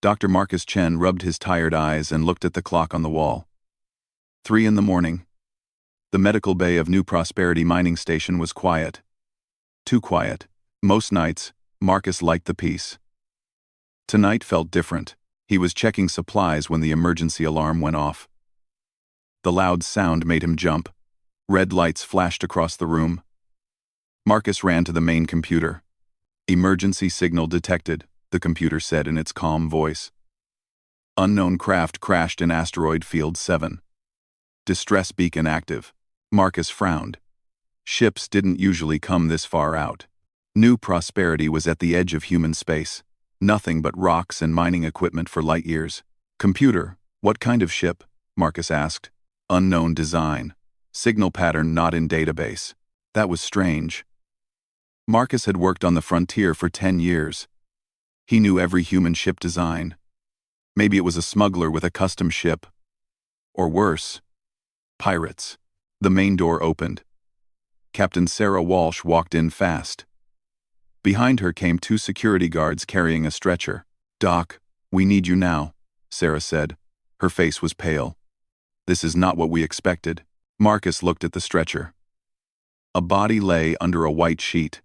Dr. Marcus Chen rubbed his tired eyes and looked at the clock on the wall. 3 in the morning. The medical bay of New Prosperity mining station was quiet. Too quiet. Most nights, Marcus liked the peace. Tonight felt different. He was checking supplies when the emergency alarm went off. The loud sound made him jump. Red lights flashed across the room. Marcus ran to the main computer. Emergency signal detected, the computer said in its calm voice. Unknown craft crashed in asteroid field 7. Distress beacon active. Marcus frowned. Ships didn't usually come this far out. New Prosperity was at the edge of human space. Nothing but rocks and mining equipment for light years. Computer, what kind of ship? Marcus asked. Unknown design. Signal pattern not in database. That was strange. Marcus had worked on the frontier for 10 years. He knew every human ship design. Maybe it was a smuggler with a custom ship. Or worse, pirates. The main door opened. Captain Sarah Walsh walked in fast. Behind her came 2 security guards carrying a stretcher. "Doc, we need you now," Sarah said. Her face was pale. "This is not what we expected." Marcus looked at the stretcher. A body lay under a white sheet.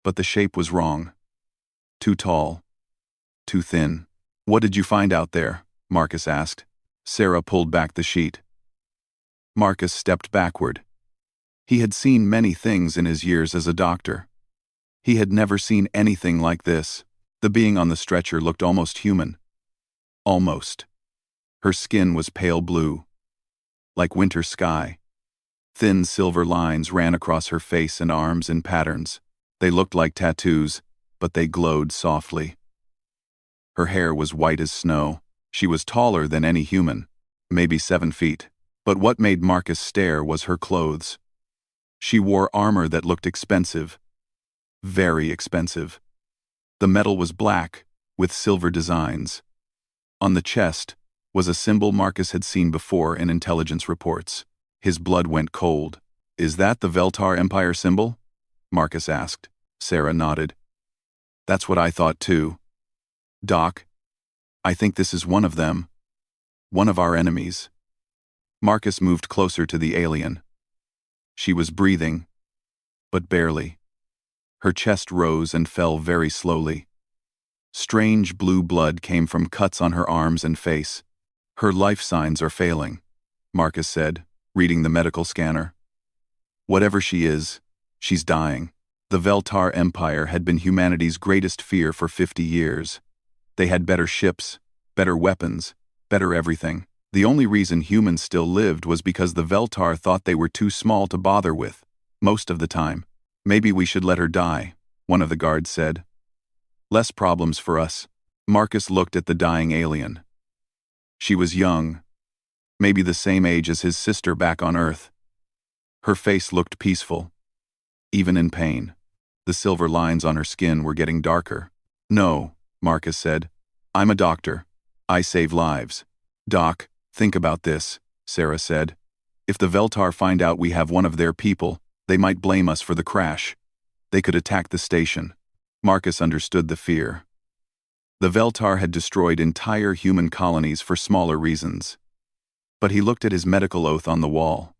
But the shape was wrong. Too tall. Too thin. "What did you find out there?" Marcus asked. Sarah pulled back the sheet. Marcus stepped backward. He had seen many things in his years as a doctor. He had never seen anything like this. The being on the stretcher looked almost human. Almost. Her skin was pale blue. Like winter sky. Thin silver lines ran across her face and arms in patterns. They looked like tattoos, but they glowed softly. Her hair was white as snow. She was taller than any human, maybe 7 feet. But what made Marcus stare was her clothes. She wore armor that looked expensive. Very expensive. The metal was black, with silver designs. On the chest was a symbol Marcus had seen before in intelligence reports. His blood went cold. "Is that the Veltar Empire symbol?" Marcus asked. Sarah nodded. "That's what I thought too. Doc, I think this is one of them. One of our enemies." Marcus moved closer to the alien. She was breathing, but barely. Her chest rose and fell very slowly. Strange blue blood came from cuts on her arms and face. "Her life signs are failing," Marcus said, reading the medical scanner. "Whatever she is, she's dying." The Veltar Empire had been humanity's greatest fear for 50 years. They had better ships, better weapons, better everything. The only reason humans still lived was because the Veltar thought they were too small to bother with, most of the time. "Maybe we should let her die," one of the guards said. "Less problems for us." Marcus looked at the dying alien. She was young, maybe the same age as his sister back on Earth. Her face looked peaceful, even in pain. The silver lines on her skin were getting darker. "No," Marcus said. "I'm a doctor. I save lives." "Doc, think about this," Sarah said. "If the Veltar find out we have one of their people, they might blame us for the crash. They could attack the station." Marcus understood the fear. The Veltar had destroyed entire human colonies for smaller reasons. But he looked at his medical oath on the wall.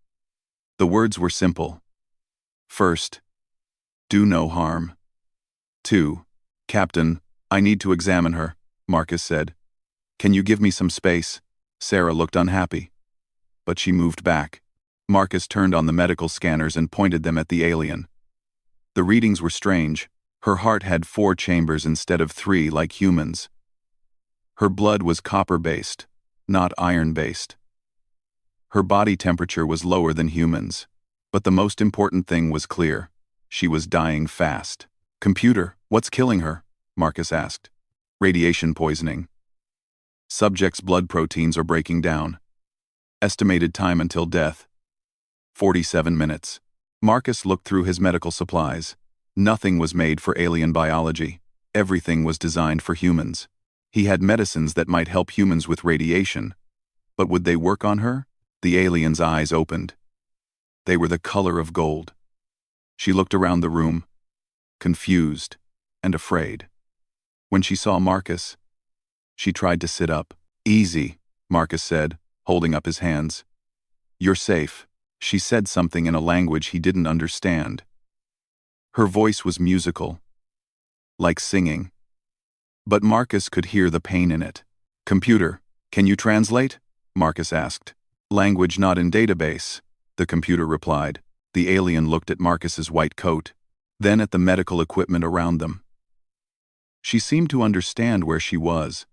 The words were simple. First, do no harm. 2, Captain, I need to examine her, Marcus said. "Can you give me some space?" Sarah looked unhappy. But she moved back. Marcus turned on the medical scanners and pointed them at the alien. The readings were strange. Her heart had 4 chambers instead of 3 like humans. Her blood was copper-based, not iron-based. Her body temperature was lower than humans. But the most important thing was clear. She was dying fast. "Computer, what's killing her?" Marcus asked. "Radiation poisoning. Subject's blood proteins are breaking down. Estimated time until death, 47 minutes. Marcus looked through his medical supplies. Nothing was made for alien biology. Everything was designed for humans. He had medicines that might help humans with radiation. But would they work on her? The alien's eyes opened. They were the color of gold. She looked around the room, confused and afraid. When she saw Marcus, She tried to sit up. "Easy," Marcus said, holding up his hands. "You're safe." She said something in a language he didn't understand. Her voice was musical, like singing. But Marcus could hear the pain in it. "Computer, can you translate?" Marcus asked. "Language not in database," the computer replied. The alien looked at Marcus's white coat, then at the medical equipment around them. She seemed to understand where she was.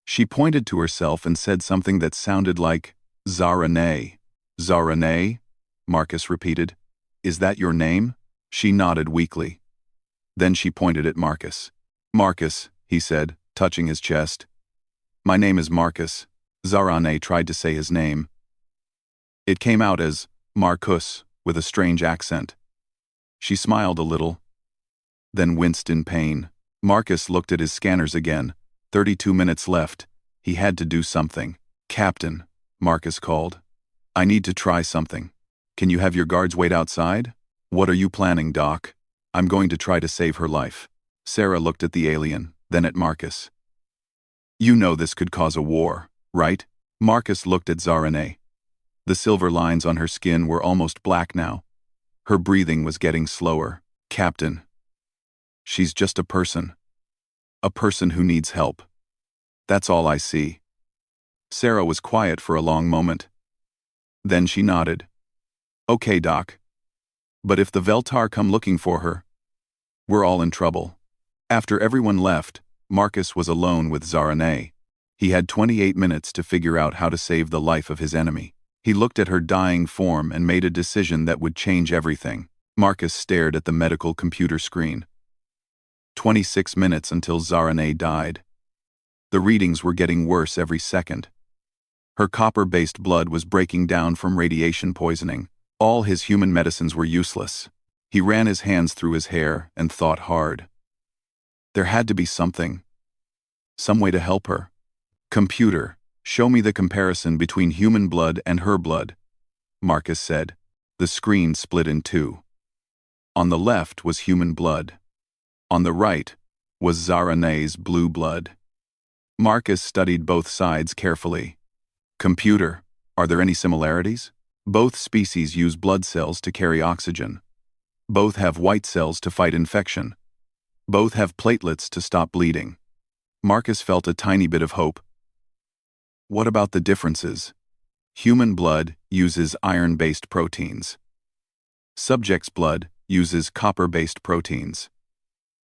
She pointed to herself and said something that sounded like, "Zarane." "Zarane?" Marcus repeated. "Is that your name?" She nodded weakly. Then she pointed at Marcus. "Marcus," he said, touching his chest. "My name is Marcus." Zarane tried to say his name. It came out as Marcus, with a strange accent. She smiled a little, then winced in pain. Marcus looked at his scanners again. 32 minutes left. He had to do something. "Captain," Marcus called. "I need to try something. Can you have your guards wait outside?" "What are you planning, Doc?" "I'm going to try to save her life." Sarah looked at the alien, then at Marcus. "You know this could cause a war, right?" Marcus looked at Zarane. The silver lines on her skin were almost black now. Her breathing was getting slower. "Captain, she's just a person. A person who needs help. That's all I see." Sarah was quiet for a long moment. Then she nodded. "Okay, Doc. But if the Veltar come looking for her, we're all in trouble." After everyone left, Marcus was alone with Zarane. He had 28 minutes to figure out how to save the life of his enemy. He looked at her dying form and made a decision that would change everything. Marcus stared at the medical computer screen. 26 minutes until Zarane died. The readings were getting worse every second. Her copper-based blood was breaking down from radiation poisoning. All his human medicines were useless. He ran his hands through his hair and thought hard. There had to be something. Some way to help her. "Computer, show me the comparison between human blood and her blood," Marcus said. The screen split in two. On the left was human blood. On the right was Zarane's blue blood. Marcus studied both sides carefully. "Computer, are there any similarities?" "Both species use blood cells to carry oxygen. Both have white cells to fight infection. Both have platelets to stop bleeding." Marcus felt a tiny bit of hope. "What about the differences?" "Human blood uses iron-based proteins. Subject's blood uses copper-based proteins.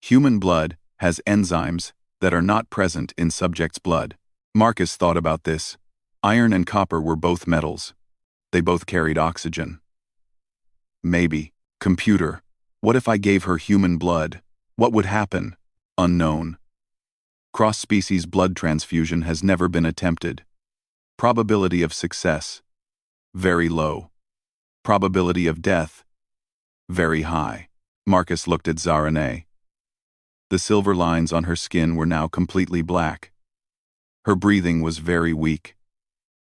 Human blood has enzymes that are not present in subject's blood." Marcus thought about this. Iron and copper were both metals. They both carried oxygen. "Maybe. Computer, what if I gave her human blood? What would happen?" "Unknown. Cross-species blood transfusion has never been attempted. Probability of success: very low. Probability of death: very high." Marcus looked at Zarane. The silver lines on her skin were now completely black. Her breathing was very weak.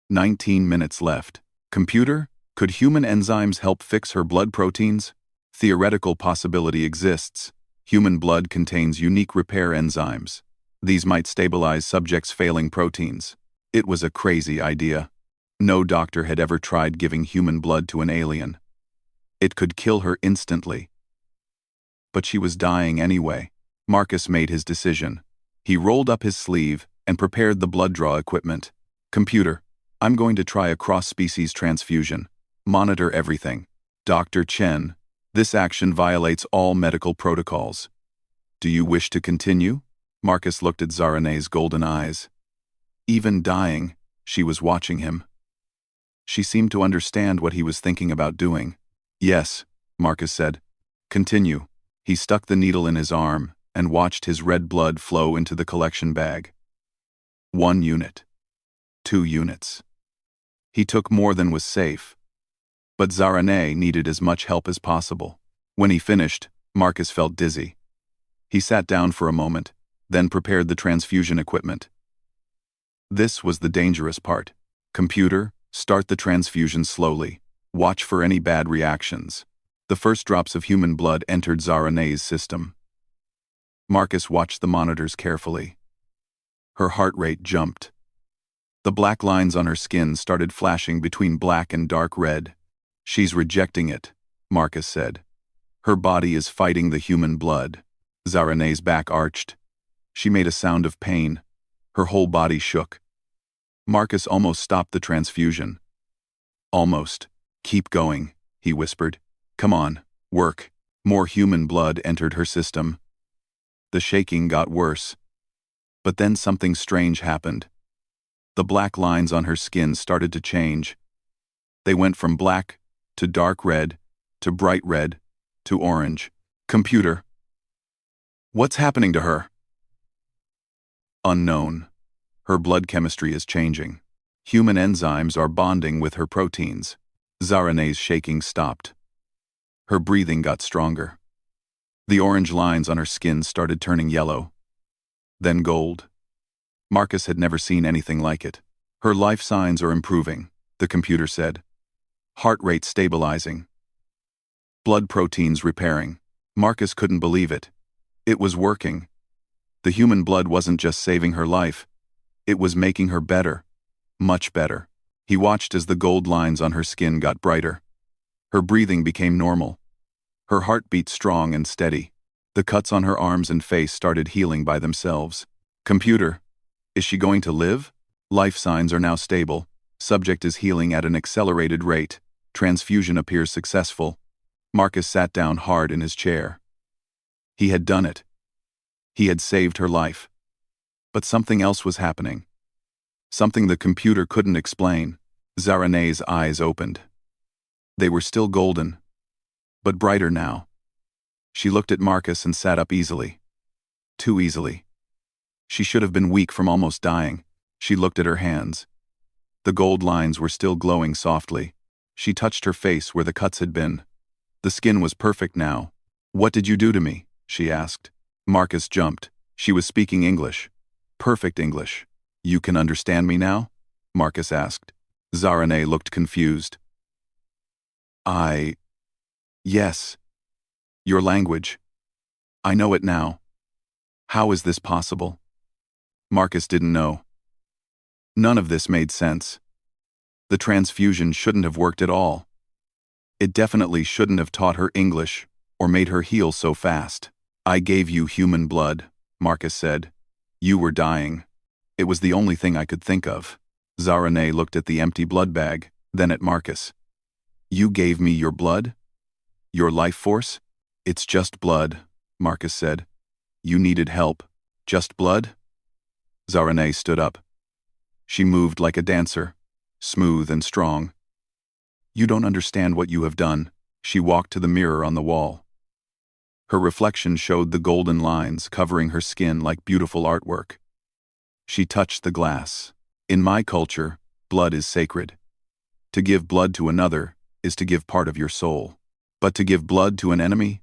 19 minutes left. "Computer, could human enzymes help fix her blood proteins?" "Theoretical possibility exists. Human blood contains unique repair enzymes. These might stabilize subjects' failing proteins." It was a crazy idea. No doctor had ever tried giving human blood to an alien. It could kill her instantly. But she was dying anyway. Marcus made his decision. He rolled up his sleeve and prepared the blood draw equipment. "Computer, I'm going to try a cross-species transfusion. Monitor everything." "Dr. Chen, this action violates all medical protocols. Do you wish to continue?" Marcus looked at Zarane's golden eyes. Even dying, she was watching him. She seemed to understand what he was thinking about doing. "Yes," Marcus said. "Continue." He stuck the needle in his arm and watched his red blood flow into the collection bag. 1 unit. 2 units. He took more than was safe. But Zarane needed as much help as possible. When he finished, Marcus felt dizzy. He sat down for a moment, then prepared the transfusion equipment. This was the dangerous part. "Computer, start the transfusion slowly. Watch for any bad reactions." The first drops of human blood entered Zarane's system. Marcus watched the monitors carefully. Her heart rate jumped. The black lines on her skin started flashing between black and dark red. She's rejecting it, Marcus said. Her body is fighting the human blood. Zarane's back arched. She made a sound of pain. Her whole body shook. Marcus almost stopped the transfusion. Almost. Keep going, he whispered. Come on, work. More human blood entered her system. The shaking got worse. But then something strange happened. The black lines on her skin started to change. They went from black to dark red to bright red to orange. Computer. What's happening to her? Unknown. Her blood chemistry is changing. Human enzymes are bonding with her proteins. Zarane's shaking stopped. Her breathing got stronger. The orange lines on her skin started turning yellow. Then gold. Marcus had never seen anything like it. Her life signs are improving, the computer said. Heart rate stabilizing. Blood proteins repairing. Marcus couldn't believe it. It was working. The human blood wasn't just saving her life. It was making her better. Much better. He watched as the gold lines on her skin got brighter. Her breathing became normal. Her heart beat strong and steady. The cuts on her arms and face started healing by themselves. Computer. Is she going to live? Life signs are now stable. Subject is healing at an accelerated rate. Transfusion appears successful. Marcus sat down hard in his chair. He had done it. He had saved her life. But something else was happening. Something the computer couldn't explain. Zarane's eyes opened. They were still golden, but brighter now. She looked at Marcus and sat up easily. Too easily. She should have been weak from almost dying. She looked at her hands. The gold lines were still glowing softly. She touched her face where the cuts had been. The skin was perfect now. What did you do to me? She asked. Marcus jumped. She was speaking English. Perfect English. You can understand me now? Marcus asked. Zarane looked confused. Yes. Your language. I know it now. How is this possible? Marcus didn't know. None of this made sense. The transfusion shouldn't have worked at all. It definitely shouldn't have taught her English or made her heal so fast. I gave you human blood, Marcus said. You were dying. It was the only thing I could think of. Zarane looked at the empty blood bag, then at Marcus. You gave me your blood? Your life force? It's just blood, Marcus said. You needed help. Just blood? Zarane stood up. She moved like a dancer, smooth and strong. You don't understand what you have done. She walked to the mirror on the wall. Her reflection showed the golden lines covering her skin like beautiful artwork. She touched the glass. In my culture, blood is sacred. To give blood to another is to give part of your soul. But to give blood to an enemy?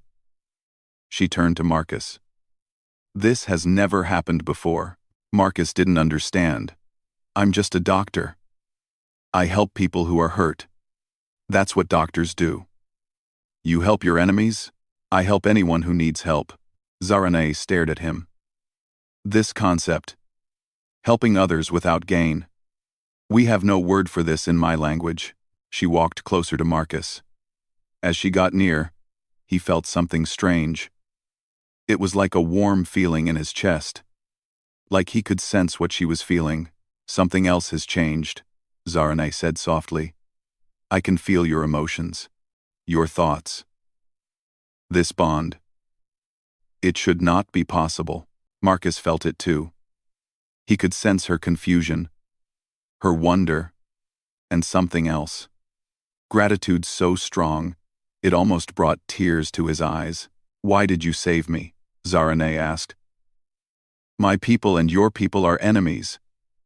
She turned to Marcus. This has never happened before. Marcus didn't understand. I'm just a doctor. I help people who are hurt. That's what doctors do. You help your enemies? I help anyone who needs help. Zarane stared at him. This concept. Helping others without gain. We have no word for this in my language. She walked closer to Marcus. As she got near, he felt something strange. It was like a warm feeling in his chest. Like he could sense what she was feeling. Something else has changed, Zarane said softly. I can feel your emotions. Your thoughts. This bond. It should not be possible. Marcus felt it too. He could sense her confusion, her wonder, and something else. Gratitude so strong, it almost brought tears to his eyes. Why did you save me? Zarane asked. My people and your people are enemies.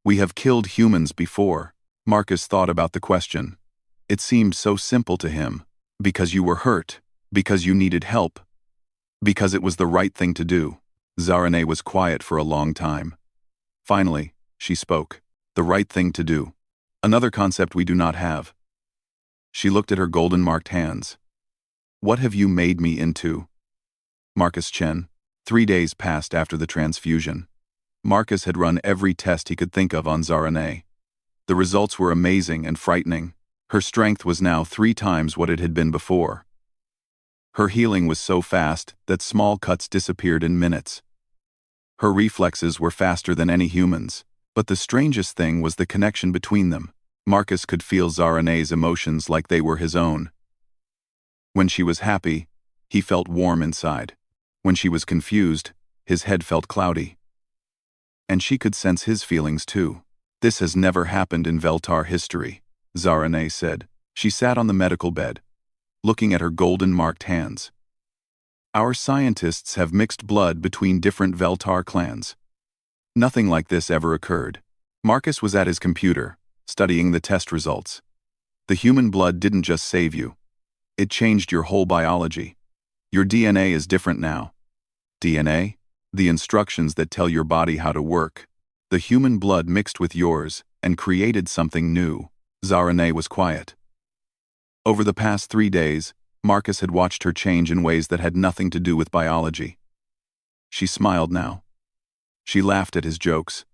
We have killed humans before. Marcus thought about the question. It seemed so simple to him. Because you were hurt. Because you needed help. Because it was the right thing to do. Zarane was quiet for a long time. Finally, she spoke. The right thing to do. Another concept we do not have. She looked at her golden-marked hands. What have you made me into? Marcus Chen. 3 days passed after the transfusion. Marcus had run every test he could think of on Zarane. The results were amazing and frightening. Her strength was now 3 times what it had been before. Her healing was so fast that small cuts disappeared in minutes. Her reflexes were faster than any human's, but the strangest thing was the connection between them. Marcus could feel Zarane's emotions like they were his own. When she was happy, he felt warm inside. When she was confused, his head felt cloudy. And she could sense his feelings too. "This has never happened in Veltar history," Zarane said. She sat on the medical bed, looking at her golden-marked hands. "Our scientists have mixed blood between different Veltar clans. Nothing like this ever occurred." Marcus was at his computer, studying the test results. "The human blood didn't just save you. It changed your whole biology. Your DNA is different now." "DNA? The instructions that tell your body how to work. The human blood mixed with yours and created something new." Zarane was quiet. Over the past 3 days, Marcus had watched her change in ways that had nothing to do with biology. She smiled now. She laughed at his jokes.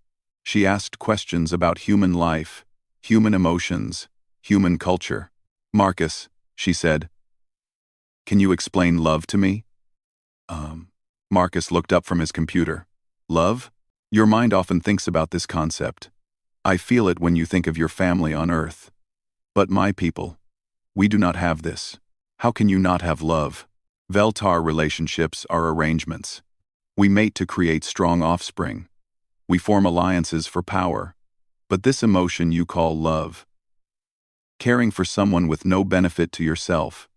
She asked questions about human life, human emotions, human culture. "Marcus," she said, "can you explain love to me?" Marcus looked up from his computer. "Love? Your mind often thinks about this concept. I feel it when you think of your family on Earth. But my people, we do not have this. How can you not have love? Veltar relationships are arrangements. We mate to create strong offspring. We form alliances for power. But this emotion you call love. Caring for someone with no benefit to yourself.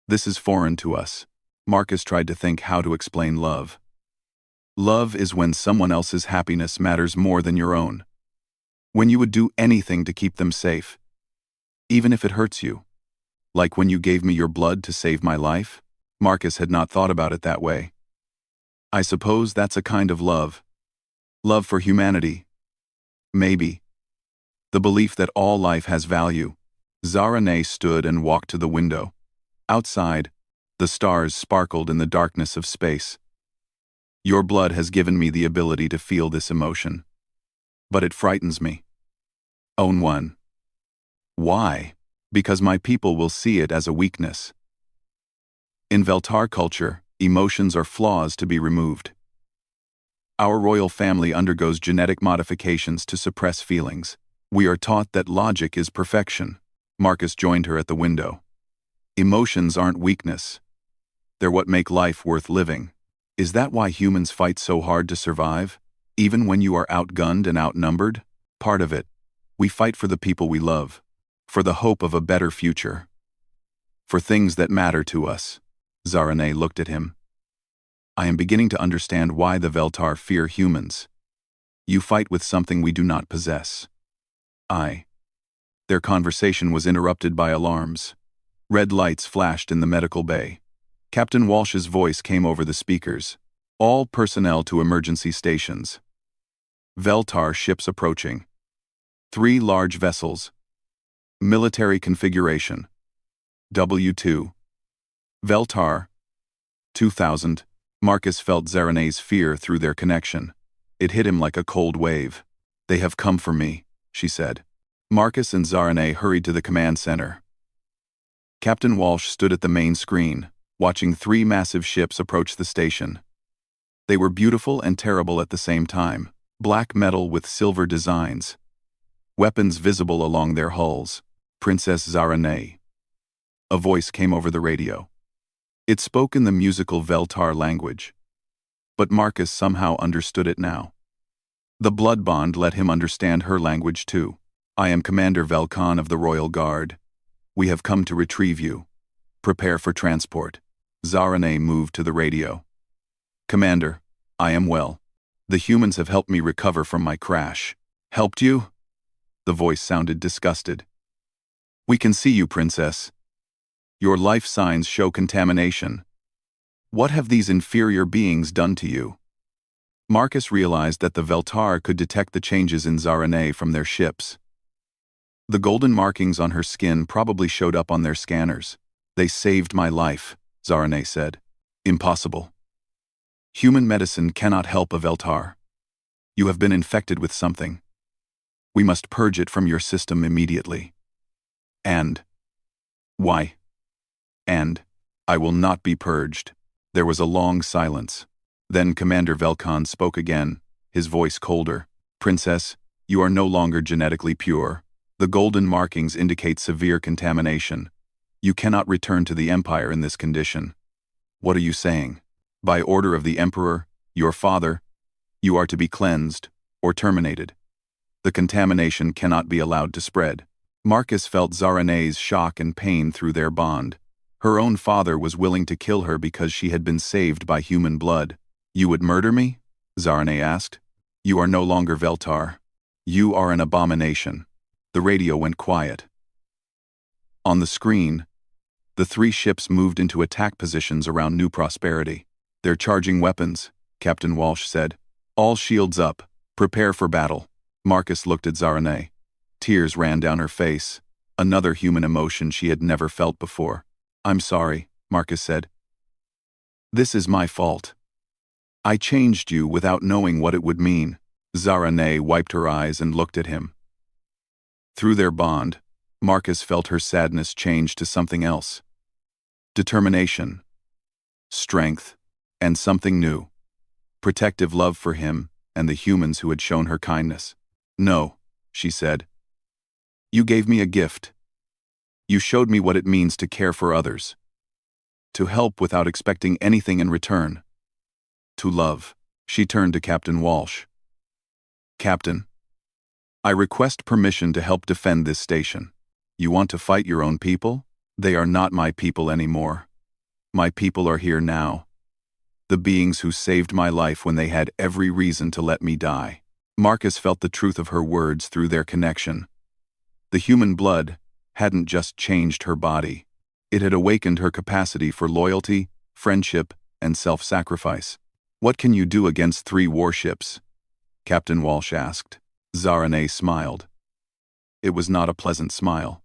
This is foreign to us." Marcus tried to think how to explain love. "Love is when someone else's happiness matters more than your own. When you would do anything to keep them safe. Even if it hurts you. Like when you gave me your blood to save my life." Marcus had not thought about it that way. "I suppose that's a kind of love. Love for humanity. Maybe. The belief that all life has value." Zarane stood and walked to the window. Outside, the stars sparkled in the darkness of space. "Your blood has given me the ability to feel this emotion. But it frightens me." "Own one." "Why?" "Because my people will see it as a weakness. In Veltar culture, emotions are flaws to be removed. Our royal family undergoes genetic modifications to suppress feelings. We are taught that logic is perfection." Marcus joined her at the window. "Emotions aren't weakness. They're what make life worth living. Is that why humans fight so hard to survive? Even when you are outgunned and outnumbered? Part of it. We fight for the people we love. For the hope of a better future. For things that matter to us." Zarane looked at him. "I am beginning to understand why the Veltar fear humans. You fight with something we do not possess." Their conversation was interrupted by alarms. Red lights flashed in the medical bay. Captain Walsh's voice came over the speakers. "All personnel to emergency stations. Veltar ships approaching. 3 large vessels. Military configuration. W2. Veltar. 2000. Marcus felt Zarane's fear through their connection. It hit him like a cold wave. "They have come for me," she said. Marcus and Zarane hurried to the command center. Captain Walsh stood at the main screen, watching 3 massive ships approach the station. They were beautiful and terrible at the same time, black metal with silver designs. Weapons visible along their hulls. "Princess Zarane." A voice came over the radio. It spoke in the musical Veltar language. But Marcus somehow understood it now. The blood bond let him understand her language too. "I am Commander Velkan of the Royal Guard. We have come to retrieve you. Prepare for transport." Zarane moved to the radio. "Commander, I am well. The humans have helped me recover from my crash." "Helped you?" The voice sounded disgusted. "We can see you, Princess. Your life signs show contamination. What have these inferior beings done to you?" Marcus realized that the Veltar could detect the changes in Zarane from their ships. The golden markings on her skin probably showed up on their scanners. "They saved my life," Zarane said. "Impossible. Human medicine cannot help a Veltar." You have been infected with something. We must purge it from your system immediately. And... Why? And... I will not be purged. There was a long silence. Then Commander Velkan spoke again, his voice colder. Princess, you are no longer genetically pure. The golden markings indicate severe contamination. You cannot return to the Empire in this condition. What are you saying? By order of the Emperor, your father, you are to be cleansed, or terminated. The contamination cannot be allowed to spread. Marcus felt Zarane's shock and pain through their bond. Her own father was willing to kill her because she had been saved by human blood. You would murder me? Zarane asked. You are no longer Veltar. You are an abomination. The radio went quiet. On the screen, the 3 ships moved into attack positions around New Prosperity. They're charging weapons, Captain Walsh said. All shields up. Prepare for battle. Marcus looked at Zarane. Tears ran down her face, another human emotion she had never felt before. I'm sorry, Marcus said. This is my fault. I changed you without knowing what it would mean. Zarane wiped her eyes and looked at him. Through their bond, Marcus felt her sadness change to something else. Determination, strength, and something new. Protective love for him and the humans who had shown her kindness. No, she said. You gave me a gift. You showed me what it means to care for others. To help without expecting anything in return. To love. She turned to Captain Walsh. Captain, I request permission to help defend this station. You want to fight your own people? They are not my people anymore. My people are here now. The beings who saved my life when they had every reason to let me die. Marcus felt the truth of her words through their connection. The human blood hadn't just changed her body. It had awakened her capacity for loyalty, friendship, and self-sacrifice. What can you do against 3 warships? Captain Walsh asked. Zarane smiled. It was not a pleasant smile.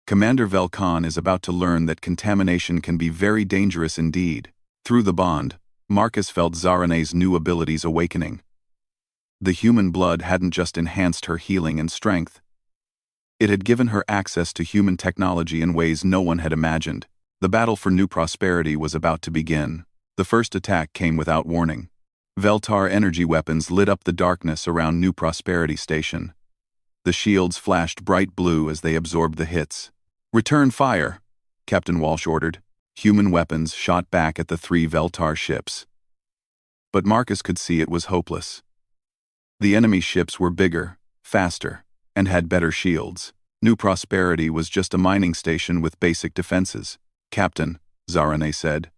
Commander Velkan is about to learn that contamination can be very dangerous indeed. Through the bond, Marcus felt Zarane's new abilities awakening. The human blood hadn't just enhanced her healing and strength. It had given her access to human technology in ways no one had imagined. The battle for New Prosperity was about to begin. The first attack came without warning. Veltar energy weapons lit up the darkness around New Prosperity Station. The shields flashed bright blue as they absorbed the hits. Return fire, Captain Walsh ordered. Human weapons shot back at the 3 Veltar ships. But Marcus could see it was hopeless. The enemy ships were bigger, faster, and had better shields. New Prosperity was just a mining station with basic defenses. Captain, Zarane said.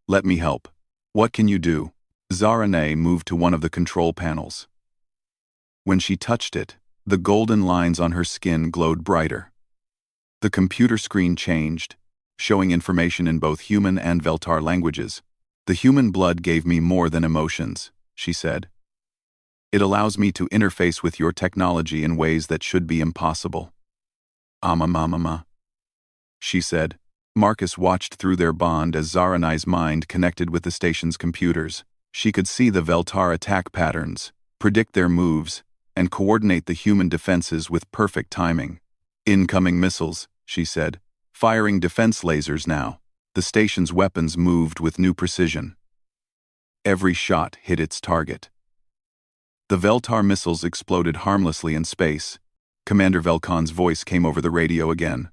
Let me help. What can you do? Zarane moved to one of the control panels. When she touched it, the golden lines on her skin glowed brighter. The computer screen changed, showing information in both human and Veltar languages. The human blood gave me more than emotions, she said. It allows me to interface with your technology in ways that should be impossible. Amamamama, she said. Marcus watched through their bond as Zarane's mind connected with the station's computers. She could see the Veltar attack patterns, predict their moves, and coordinate the human defenses with perfect timing. Incoming missiles, she said. Firing defense lasers now. The station's weapons moved with new precision. Every shot hit its target. The Veltar missiles exploded harmlessly in space. Commander Velkan's voice came over the radio again.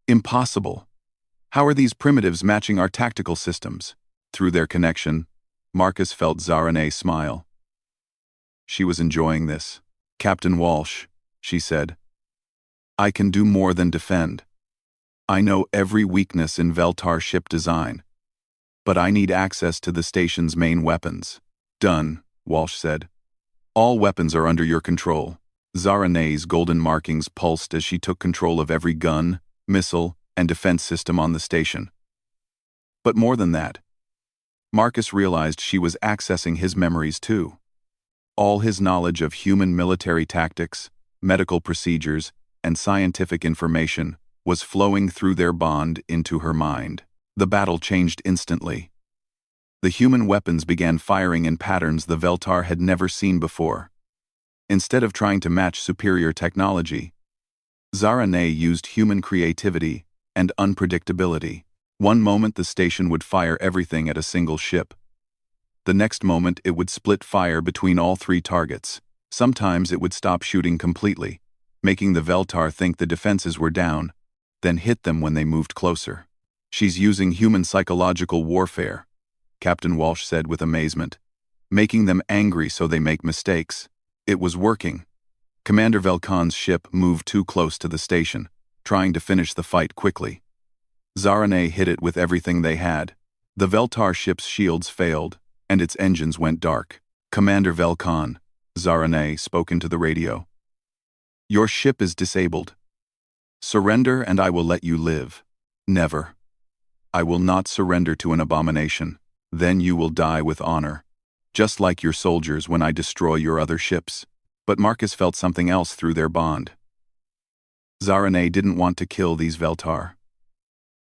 Impossible. How are these primitives matching our tactical systems? Through their connection, Marcus felt Zarane smile. She was enjoying this. Captain Walsh, she said. I can do more than defend. I know every weakness in Veltar ship design. But I need access to the station's main weapons. Done, Walsh said. All weapons are under your control. Zarane's golden markings pulsed as she took control of every gun, missile, and defense system on the station. But more than that, Marcus realized she was accessing his memories too. All his knowledge of human military tactics, medical procedures, and scientific information was flowing through their bond into her mind. The battle changed instantly. The human weapons began firing in patterns the Veltar had never seen before. Instead of trying to match superior technology, Zara-Nay used human creativity and unpredictability. One moment the station would fire everything at a single ship. The next moment it would split fire between all 3 targets. Sometimes it would stop shooting completely, making the Veltar think the defenses were down, then hit them when they moved closer. "She's using human psychological warfare," Captain Walsh said with amazement. "Making them angry so they make mistakes." It was working. Commander Velkan's ship moved too close to the station, trying to finish the fight quickly. Zara-Nay hit it with everything they had. The Veltar ship's shields failed, and its engines went dark. "Commander Velkan," Zara-Nay spoke into the radio. "Your ship is disabled. Surrender and I will let you live." "Never. I will not surrender to an abomination. Then you will die with honor. Just like your soldiers when I destroy your other ships." But Marcus felt something else through their bond. Zara-Nay didn't want to kill these Veltar.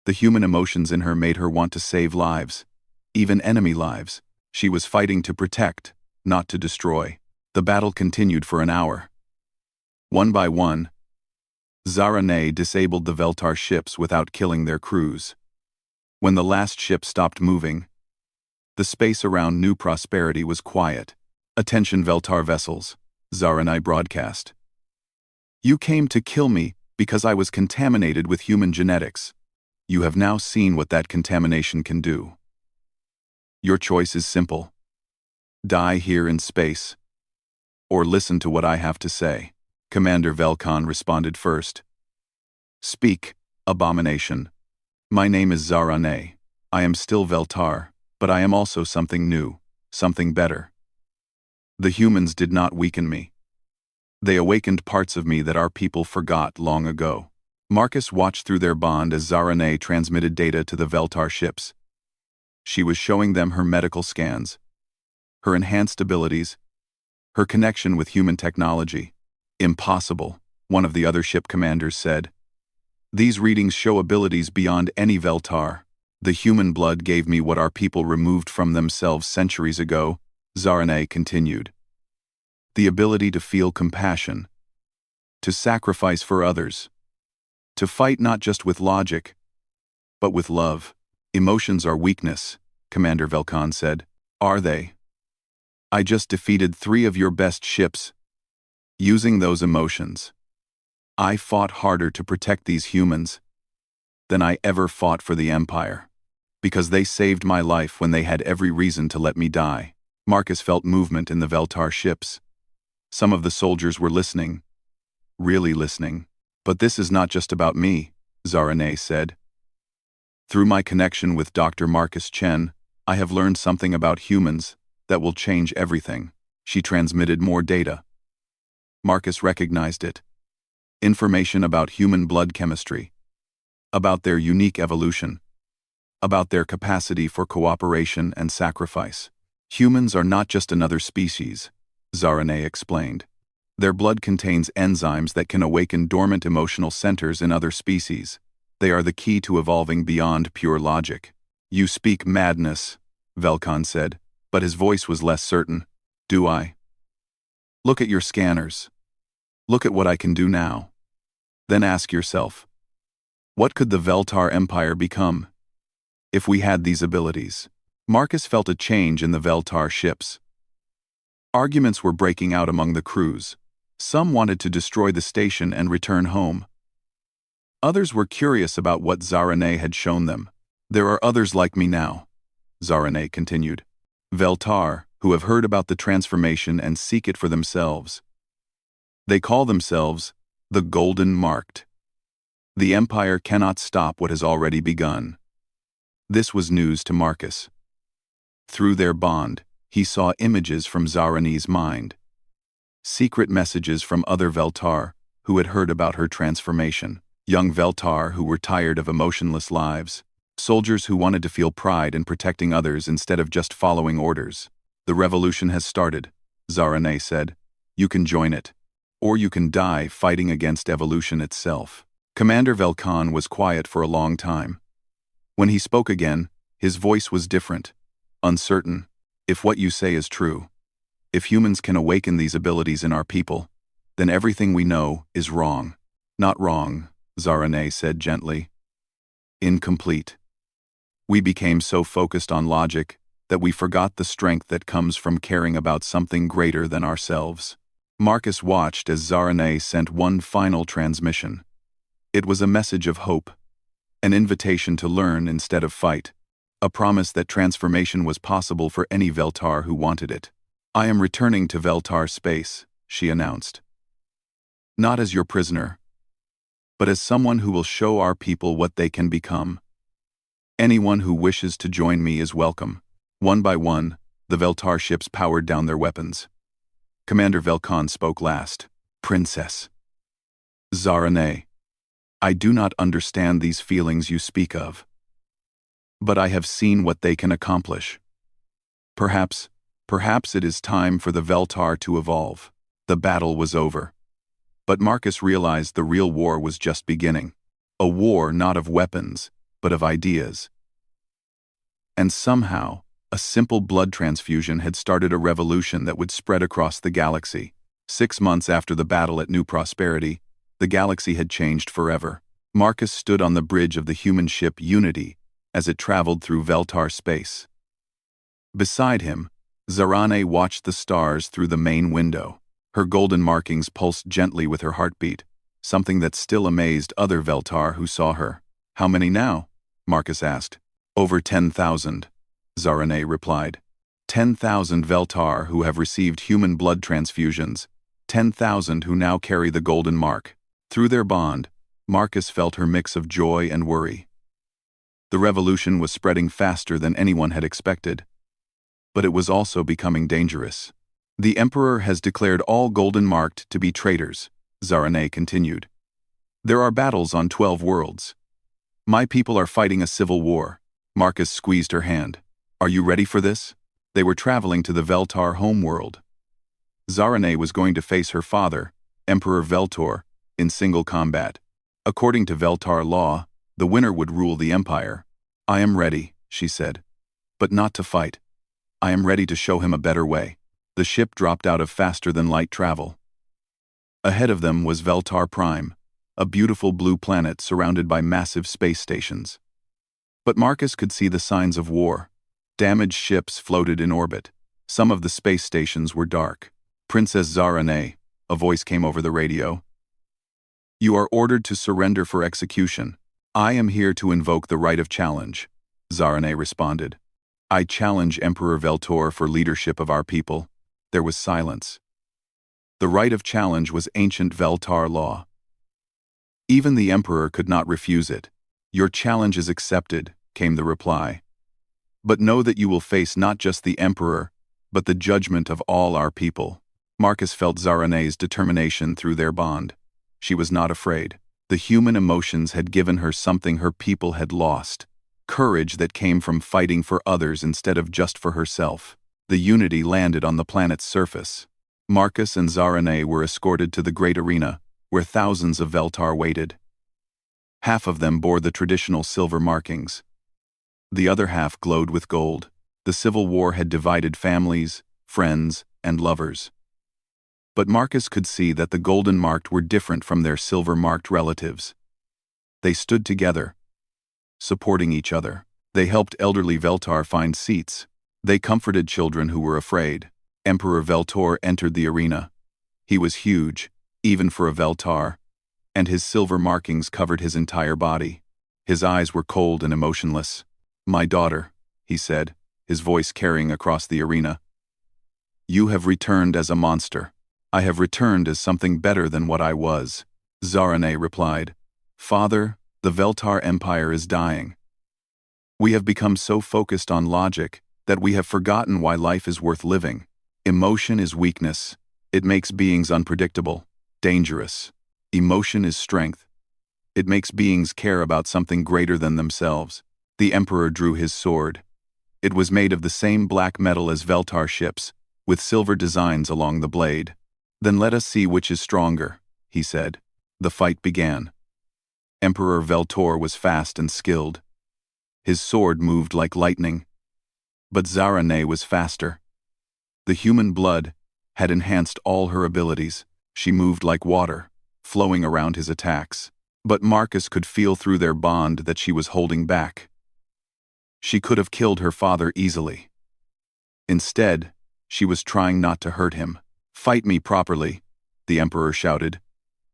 The human emotions in her made her want to save lives, even enemy lives. She was fighting to protect, not to destroy. The battle continued for an hour. One by one, Zara-Nay disabled the Veltar ships without killing their crews. When the last ship stopped moving, the space around New Prosperity was quiet. "Attention Veltar vessels," Zara-Nay broadcast. "You came to kill me because I was contaminated with human genetics. You have now seen what that contamination can do. Your choice is simple. Die here in space, or listen to what I have to say." Commander Velkan responded first. "Speak, abomination. My name is Zara-Nay. I am still Veltar, but I am also something new, something better. The humans did not weaken me. They awakened parts of me that our people forgot long ago." Marcus watched through their bond as Zara-Nay transmitted data to the Veltar ships. She was showing them her medical scans, her enhanced abilities, her connection with human technology. "Impossible," one of the other ship commanders said. "These readings show abilities beyond any Veltar. The human blood gave me what our people removed from themselves centuries ago," Zara-Nay continued. "The ability to feel compassion, to sacrifice for others, to fight not just with logic, but with love." "Emotions are weakness," Commander Velkan said. "Are they? I just defeated 3 of your best ships using those emotions. I fought harder to protect these humans than I ever fought for the Empire, because they saved my life when they had every reason to let me die." Marcus felt movement in the Veltar ships. Some of the soldiers were listening, really listening. "But this is not just about me," Zara-Nay said. "Through my connection with Dr. Marcus Chen, I have learned something about humans that will change everything." She transmitted more data. Marcus recognized it. Information about human blood chemistry, about their unique evolution, about their capacity for cooperation and sacrifice. "Humans are not just another species," Zara-Nay explained. "Their blood contains enzymes that can awaken dormant emotional centers in other species. They are the key to evolving beyond pure logic." "You speak madness," Velkan said, but his voice was less certain. "Do I? Look at your scanners. Look at what I can do now. Then ask yourself, what could the Veltar Empire become if we had these abilities?" Marcus felt a change in the Veltar ships. Arguments were breaking out among the crews. Some wanted to destroy the station and return home. Others were curious about what Zara-Nay had shown them. "There are others like me now," Zara-Nay continued. "Veltar, who have heard about the transformation and seek it for themselves. They call themselves the Golden Marked. The Empire cannot stop what has already begun." This was news to Marcus. Through their bond, he saw images from Zara-Nay's mind. Secret messages from other Veltar who had heard about her transformation. Young Veltar who were tired of emotionless lives. Soldiers who wanted to feel pride in protecting others instead of just following orders. "The revolution has started," Zara-Nay said. "You can join it. Or you can die fighting against evolution itself." Commander Velkan was quiet for a long time. When he spoke again, his voice was different, uncertain. "If what you say is true, If humans can awaken these abilities in our people, then everything we know is wrong. Not wrong, Zarane said gently. Incomplete. We became so focused on logic that we forgot the strength that comes from caring about something greater than ourselves. Marcus watched as Zarane sent one final transmission. It was a message of hope, an invitation to learn instead of fight, a promise that transformation was possible for any Veltar who wanted it. I am returning to Veltar space, she announced. Not as your prisoner, but as someone who will show our people what they can become. Anyone who wishes to join me is welcome. One by one, the Veltar ships powered down their weapons. Commander Velkan spoke last. Princess. Zarane, I do not understand these feelings you speak of. But I have seen what they can accomplish. Perhaps it is time for the Veltar to evolve. The battle was over. But Marcus realized the real war was just beginning. A war not of weapons, but of ideas. And somehow, a simple blood transfusion had started a revolution that would spread across the galaxy. 6 months after the battle at New Prosperity, the galaxy had changed forever. Marcus stood on the bridge of the human ship Unity as it traveled through Veltar space. Beside him, Zarane watched the stars through the main window. Her golden markings pulsed gently with her heartbeat, something that still amazed other Veltar who saw her. How many now? Marcus asked. Over 10,000, Zarane replied. 10,000 Veltar who have received human blood transfusions, 10,000 who now carry the golden mark. Through their bond, Marcus felt her mix of joy and worry. The revolution was spreading faster than anyone had expected, but it was also becoming dangerous. The Emperor has declared all golden marked to be traitors, Zarane continued. There are battles on 12 worlds. My people are fighting a civil war. Marcus squeezed her hand. Are you ready for this? They were traveling to the Veltar homeworld. Zarane was going to face her father, Emperor Veltor, in single combat. According to Veltar law, the winner would rule the empire. I am ready, she said. But not to fight. I am ready to show him a better way. The ship dropped out of faster-than-light travel. Ahead of them was Veltar Prime, a beautiful blue planet surrounded by massive space stations. But Marcus could see the signs of war. Damaged ships floated in orbit. Some of the space stations were dark. Princess Zarane, a voice came over the radio. You are ordered to surrender for execution. I am here to invoke the right of challenge, Zarane responded. I challenge Emperor Veltor for leadership of our people. There was silence. The right of challenge was ancient Veltar law. Even the Emperor could not refuse it. Your challenge is accepted, came the reply. But know that you will face not just the Emperor, but the judgment of all our people. Marcus felt Zarane's determination through their bond. She was not afraid. The human emotions had given her something her people had lost. Courage that came from fighting for others instead of just for herself. The Unity landed on the planet's surface. Marcus and Zarane were escorted to the great arena, where thousands of Veltar waited. Half of them bore the traditional silver markings. The other half glowed with gold. The civil war had divided families, friends, and lovers. But Marcus could see that the golden marked were different from their silver marked relatives. They stood together, supporting each other. They helped elderly Veltar find seats. They comforted children who were afraid. Emperor Veltor entered the arena. He was huge, even for a Veltar, and his silver markings covered his entire body. His eyes were cold and emotionless. My daughter, he said, his voice carrying across the arena. You have returned as a monster. I have returned as something better than what I was, Zarane replied. Father, the Veltar Empire is dying. We have become so focused on logic that we have forgotten why life is worth living. Emotion is weakness. It makes beings unpredictable, dangerous. Emotion is strength. It makes beings care about something greater than themselves. The Emperor drew his sword. It was made of the same black metal as Veltar ships, with silver designs along the blade. Then let us see which is stronger, he said. The fight began. Emperor Veltor was fast and skilled. His sword moved like lightning. But Zarane was faster. The human blood, had enhanced all her abilities. She moved like water, flowing around his attacks. But Marcus could feel through their bond that she was holding back. She could have killed her father easily. Instead, she was trying not to hurt him. "Fight me properly," the Emperor shouted.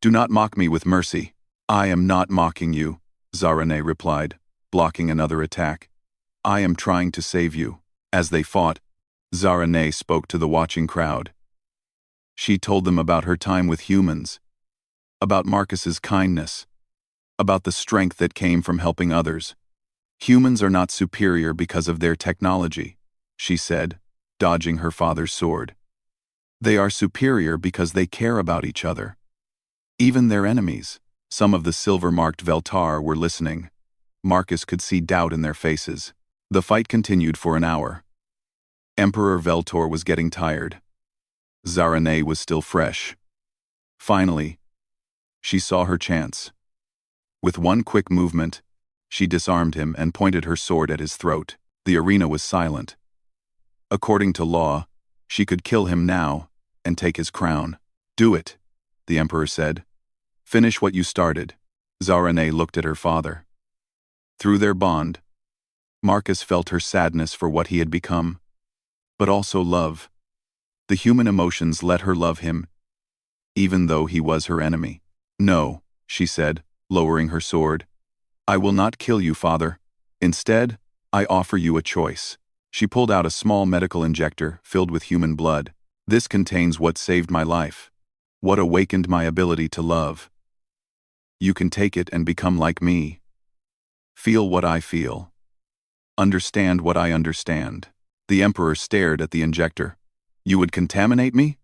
"Do not mock me with mercy." "I am not mocking you," Zarane replied, blocking another attack. "I am trying to save you." As they fought, Zarane spoke to the watching crowd. She told them about her time with humans, about Marcus's kindness, about the strength that came from helping others. "Humans are not superior because of their technology," she said, dodging her father's sword. "They are superior because they care about each other. Even their enemies." Some of the silver-marked Veltar were listening. Marcus could see doubt in their faces. The fight continued for an hour. Emperor Veltor was getting tired. Zarane was still fresh. Finally, she saw her chance. With one quick movement, she disarmed him and pointed her sword at his throat. The arena was silent. According to law, she could kill him now and take his crown. "Do it," the Emperor said. "Finish what you started." Zarane looked at her father. Through their bond, Marcus felt her sadness for what he had become, but also love. The human emotions let her love him, even though he was her enemy. "No," she said, lowering her sword. "I will not kill you, father. Instead, I offer you a choice." She pulled out a small medical injector filled with human blood. "This contains what saved my life, what awakened my ability to love. You can take it and become like me. Feel what I feel. Understand what I understand." The Emperor stared at the injector. "You would contaminate me?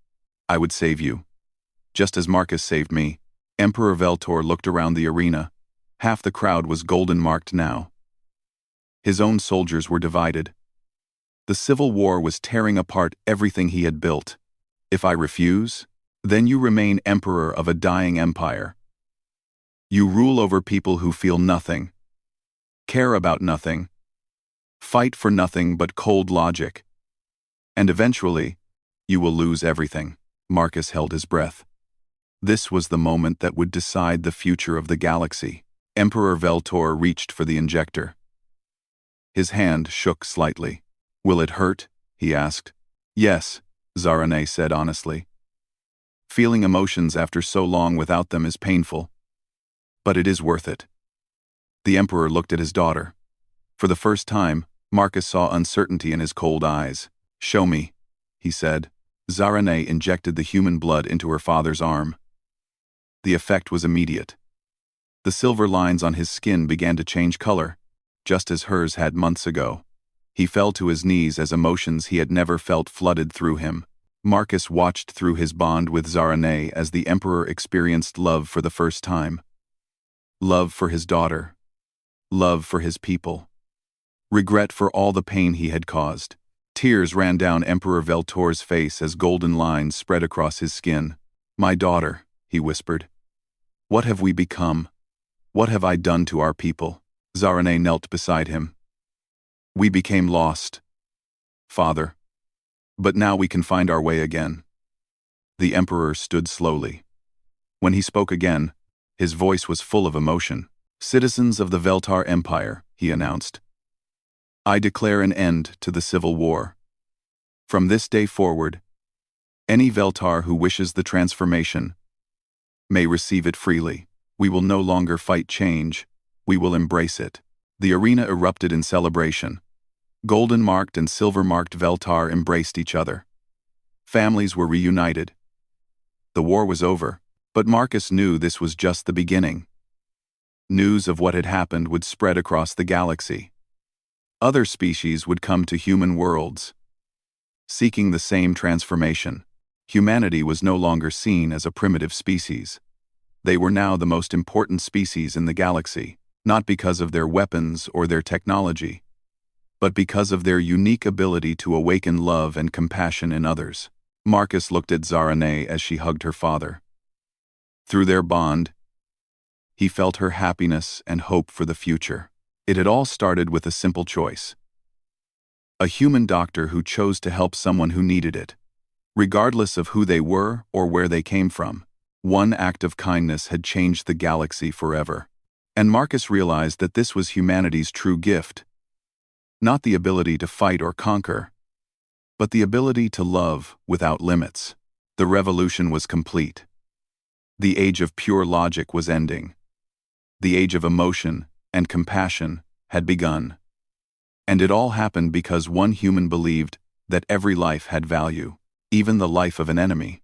I would save you. Just as Marcus saved me." Emperor Veltor looked around the arena. Half the crowd was golden-marked now. His own soldiers were divided. The civil war was tearing apart everything he had built. "If I refuse, then you remain emperor of a dying empire. You rule over people who feel nothing, care about nothing, fight for nothing but cold logic. And eventually, you will lose everything." Marcus held his breath. This was the moment that would decide the future of the galaxy. Emperor Veltor reached for the injector. His hand shook slightly. "Will it hurt?" he asked. "Yes," Zarane said honestly. "Feeling emotions after so long without them is painful. But it is worth it." The Emperor looked at his daughter. For the first time, Marcus saw uncertainty in his cold eyes. "Show me," he said. Zarane injected the human blood into her father's arm. The effect was immediate. The silver lines on his skin began to change color, just as hers had months ago. He fell to his knees as emotions he had never felt flooded through him. Marcus watched through his bond with Zarane as the Emperor experienced love for the first time. Love for his daughter. Love for his people. Regret for all the pain he had caused. Tears ran down Emperor Veltor's face as golden lines spread across his skin. "My daughter," he whispered. "What have we become? What have I done to our people?" Zarane knelt beside him. "We became lost, father. But now we can find our way again." The Emperor stood slowly. When he spoke again, his voice was full of emotion. "Citizens of the Veltar Empire," he announced, "I declare an end to the civil war. From this day forward, any Veltar who wishes the transformation may receive it freely. We will no longer fight change, we will embrace it." The arena erupted in celebration. Golden-marked and silver-marked Veltar embraced each other. Families were reunited. The war was over, but Marcus knew this was just the beginning. News of what had happened would spread across the galaxy. Other species would come to human worlds, seeking the same transformation. Humanity was no longer seen as a primitive species. They were now the most important species in the galaxy, not because of their weapons or their technology, but because of their unique ability to awaken love and compassion in others. Marcus looked at Zarane as she hugged her father. Through their bond, he felt her happiness and hope for the future. It had all started with a simple choice. A human doctor who chose to help someone who needed it, Regardless of who they were or where they came from, one act of kindness had changed the galaxy forever. And Marcus realized that this was humanity's true gift. Not the ability to fight or conquer, but the ability to love without limits. The revolution was complete. The age of pure logic was ending. The age of emotion and compassion had begun. And it all happened because one human believed that every life had value, even the life of an enemy.